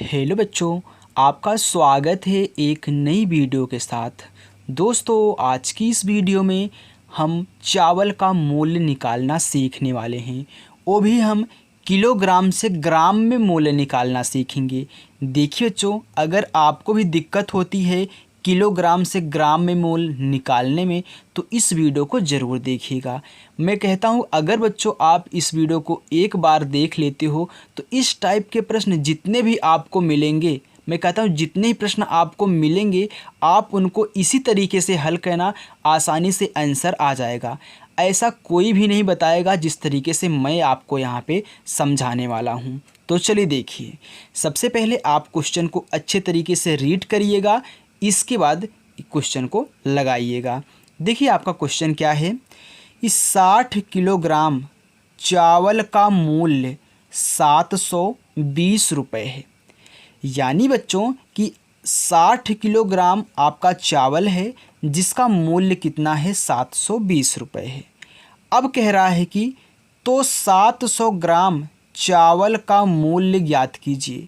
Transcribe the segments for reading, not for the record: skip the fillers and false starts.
Hello बच्चों, आपका स्वागत है एक नई वीडियो के साथ। दोस्तों, आज की इस वीडियो में हम चावल का मूल्य निकालना सीखने वाले हैं। वो भी हम किलोग्राम से ग्राम में मूल्य निकालना सीखेंगे। देखिए बच्चों, अगर आपको भी दिक्कत होती है किलोग्राम से ग्राम में मोल निकालने में तो इस वीडियो को ज़रूर देखिएगा। मैं कहता हूँ अगर बच्चों आप इस वीडियो को एक बार देख लेते हो तो इस टाइप के प्रश्न जितने भी आपको मिलेंगे, मैं कहता हूँ जितने ही प्रश्न आपको मिलेंगे आप उनको इसी तरीके से हल करना, आसानी से आंसर आ जाएगा। ऐसा कोई भी नहीं बताएगा जिस तरीके से मैं आपको यहाँ पे समझाने वाला हूँ। तो चलिए देखिए, सबसे पहले आप क्वेश्चन को अच्छे तरीके से रीड करिएगा, इसके बाद क्वेश्चन को लगाइएगा। देखिए आपका क्वेश्चन क्या है। इस 60 किलोग्राम चावल का मूल्य 720 रुपये है। यानी बच्चों कि 60 किलोग्राम आपका चावल है जिसका मूल्य कितना है, 720 रुपये है। अब कह रहा है कि तो 700 ग्राम चावल का मूल्य ज्ञात कीजिए।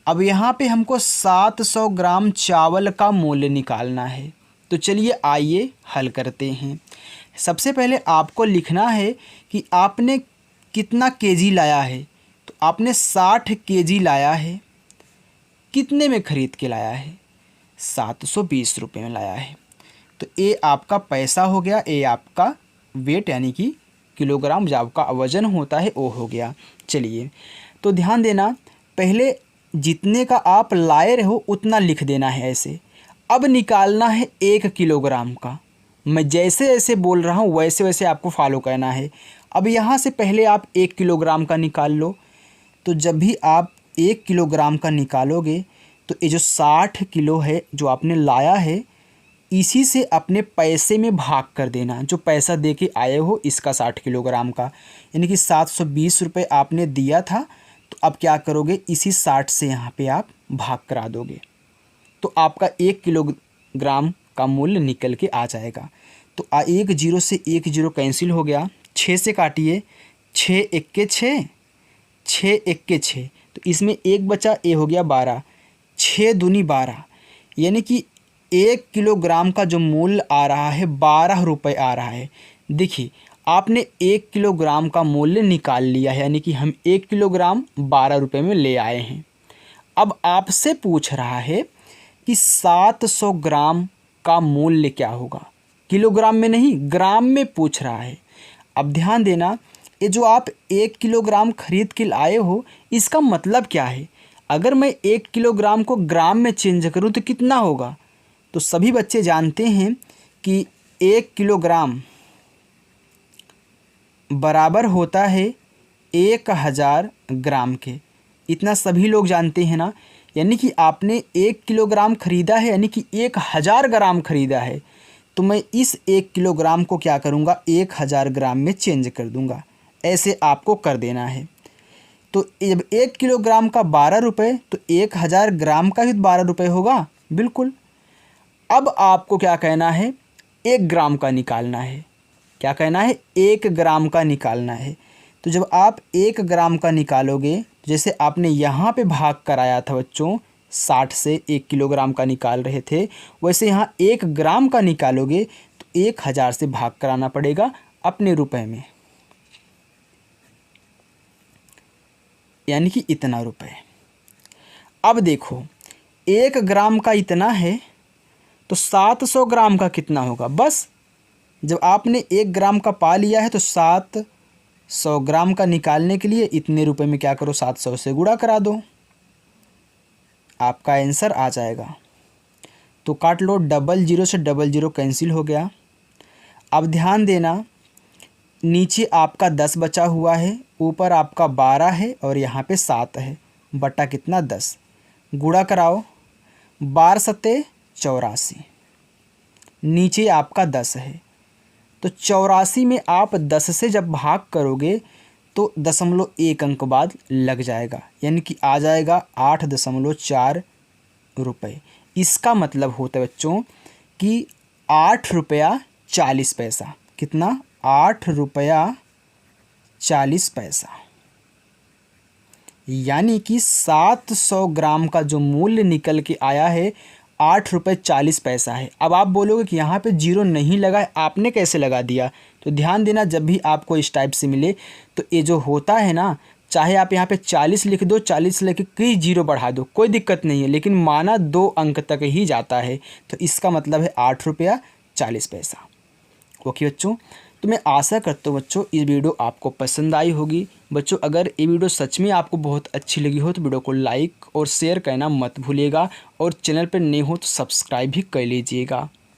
अब यहाँ पे हमको 700 ग्राम चावल का मूल्य निकालना है। तो चलिए आइए हल करते हैं। सबसे पहले आपको लिखना है कि आपने कितना केजी लाया है। तो आपने 60 केजी लाया है। कितने में ख़रीद के लाया है? 720 रुपये में लाया है। तो ये आपका पैसा हो गया, ये आपका वेट यानी कि किलोग्राम जो आपका वज़न होता है वो हो गया। चलिए तो ध्यान देना, पहले जितने का आप लाए रहो उतना लिख देना है ऐसे। अब निकालना है 1 किलोग्राम का। मैं जैसे जैसे बोल रहा हूँ वैसे वैसे आपको फॉलो करना है। अब यहाँ से पहले आप 1 किलोग्राम का निकाल लो। तो जब भी आप 1 किलोग्राम का निकालोगे तो ये जो 60 किलो है जो आपने लाया है, इसी से अपने पैसे में भाग कर देना। जो पैसा दे के आए हो इसका 60 किलोग्राम का, यानी कि 720 रुपये आपने दिया था। तो अब क्या करोगे, इसी 60 से यहाँ पे आप भाग करा दोगे तो आपका 1 किलोग्राम का मूल्य निकल के आ जाएगा। तो एक जीरो से एक जीरो कैंसिल हो गया, 6 से काटिए, 6 एक्के 6, 6 एक्के 6, तो इसमें एक बचा, ये हो गया 12, 6 दूनी 12, यानी कि 1 किलोग्राम का जो मूल्य आ रहा है 12 रुपये आ रहा है। देखिए आपने 1 किलोग्राम का मूल्य निकाल लिया है, यानी कि हम 1 किलोग्राम 12 रुपये में ले आए हैं। अब आपसे पूछ रहा है कि 700 ग्राम का मूल्य क्या होगा। किलोग्राम में नहीं, ग्राम में पूछ रहा है। अब ध्यान देना, ये जो आप 1 किलोग्राम खरीद के लाए हो इसका मतलब क्या है। अगर मैं 1 किलोग्राम को ग्राम में चेंज करूँ तो कितना होगा। तो सभी बच्चे जानते हैं कि 1 किलोग्राम बराबर होता है 1000 ग्राम के। इतना सभी लोग जानते हैं ना। यानी कि आपने 1 किलोग्राम ख़रीदा है, यानी कि 1000 ग्राम ख़रीदा है। तो मैं इस 1 किलोग्राम को क्या करूँगा, 1000 ग्राम में चेंज कर दूँगा। ऐसे आपको कर देना है। तो जब 1 किलोग्राम का 12 रुपये तो 1000 ग्राम का भी 12 रुपये होगा, बिल्कुल। अब आपको क्या कहना है, 1 ग्राम का निकालना है। क्या कहना है, 1 ग्राम का निकालना है। तो जब आप 1 ग्राम का निकालोगे, जैसे आपने यहाँ पे भाग कराया था बच्चों, 60 से 1 किलोग्राम का निकाल रहे थे, वैसे यहाँ 1 ग्राम का निकालोगे तो 1000 से भाग कराना पड़ेगा अपने रुपए में, यानी कि इतना रुपए। अब देखो 1 ग्राम का इतना है तो 700 ग्राम का कितना होगा। बस जब आपने 1 ग्राम का पा लिया है तो 700 ग्राम का निकालने के लिए इतने रुपए में क्या करो, 700 से गुणा करा दो, आपका आंसर आ जाएगा। तो काट लो, डबल जीरो से डबल जीरो कैंसिल हो गया। अब ध्यान देना, नीचे आपका 10 बचा हुआ है, ऊपर आपका 12 है और यहाँ पे 7 है, बटा कितना 10, गुणा कराओ, 12 सत्ते 84, नीचे आपका 10 है। तो 84 में आप 10 से जब भाग करोगे तो 0.1 अंक बाद लग जाएगा, यानी कि आ जाएगा 8.4 रुपये। इसका मतलब होता है बच्चों कि 8 रुपया 40 पैसा। कितना, 8 रुपया 40 पैसा। यानी कि 700 ग्राम का जो मूल्य निकल के आया है 8 रुपये 40 पैसा है। अब आप बोलोगे कि यहाँ पे जीरो नहीं लगा है, आपने कैसे लगा दिया? तो ध्यान देना, जब भी आपको इस टाइप से मिले तो ये जो होता है ना, चाहे आप यहाँ पे 40 लिख दो, 40 लिख के जीरो बढ़ा दो, कोई दिक्कत नहीं है, लेकिन माना 2 अंक तक ही जाता है, तो इसका मतलब है 8 रुपया 40 पैसा। ओके बच्चों, तो मैं आशा करता हूँ बच्चों ये वीडियो आपको पसंद आई होगी। बच्चों अगर ये वीडियो सच में आपको बहुत अच्छी लगी हो तो वीडियो को लाइक और शेयर करना मत भूलिएगा, और चैनल पर नए हो तो सब्सक्राइब भी कर लीजिएगा।